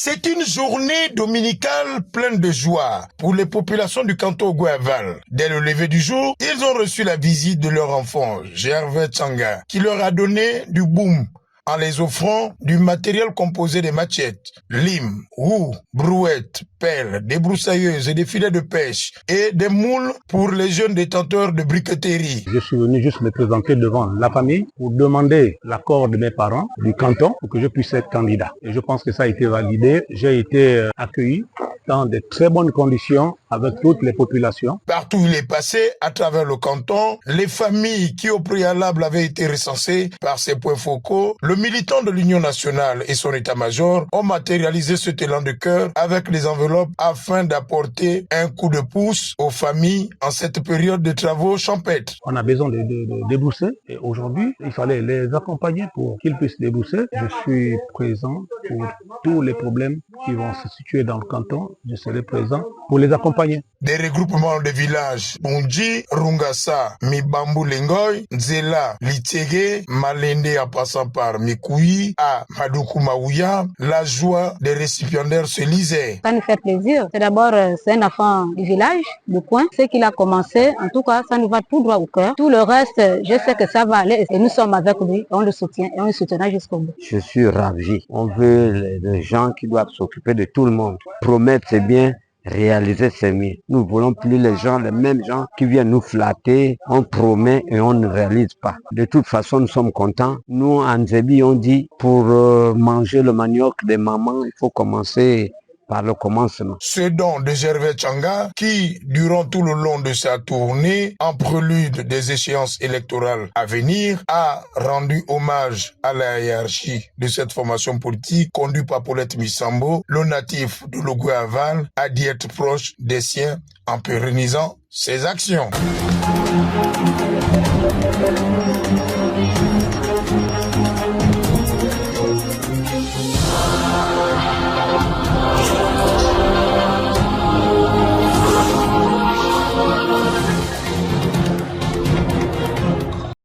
C'est une journée dominicale pleine de joie pour les populations du canton Guayaval. Dès le lever du jour, ils ont reçu la visite de leur enfant, Gervais Tsanga, qui leur a donné du boum en les offrant du matériel composé de machettes, limes, roues, brouettes, pelles, des broussailleuses et des filets de pêche et des moules pour les jeunes détenteurs de briqueterie. Je suis venu juste me présenter devant la famille pour demander l'accord de mes parents du canton pour que je puisse être candidat. Et je pense que ça a été validé. J'ai été accueilli dans de très bonnes conditions avec toutes les populations. Partout où il est passé, à travers le canton, les familles qui au préalable avaient été recensées par ces points focaux, le militant de l'Union nationale et son état-major ont matérialisé cet élan de cœur avec les enveloppes afin d'apporter un coup de pouce aux familles en cette période de travaux champêtres. On a besoin de débrousser et aujourd'hui, il fallait les accompagner pour qu'ils puissent débrousser. Je suis présent pour tous les problèmes qui vont se situer dans le canton. Je serai présent pour les accompagner. Des regroupements de villages, Bundji, Rungasa, Mibambu Lengoy, Nzela, Litege, Malende en passant par Mikoui, à Madoukou Maouya, la joie des récipiendaires se lisait. Ça nous fait plaisir. C'est d'abord, c'est un enfant du village, de Point. Ce qu'il a commencé, en tout cas, ça nous va tout droit au cœur. Tout le reste, je sais que ça va aller et nous sommes avec lui, on le soutient et on le soutiendra jusqu'au bout. Je suis ravi. On veut les gens qui doivent s'occuper de tout le monde. Promettre, c'est bien. Réaliser, c'est mieux. Nous voulons plus les mêmes gens qui viennent nous flatter, on promet et on ne réalise pas. De toute façon, nous sommes contents. Nous, en Zébi, on dit, pour manger le manioc des mamans, il faut commencer par le commencement. Ce don de Gervais Tsanga, qui, durant tout le long de sa tournée, en prélude des échéances électorales à venir, a rendu hommage à la hiérarchie de cette formation politique conduite par Paulette Missambo, le natif de Guayaval, a dit être proche des siens en pérennisant ses actions.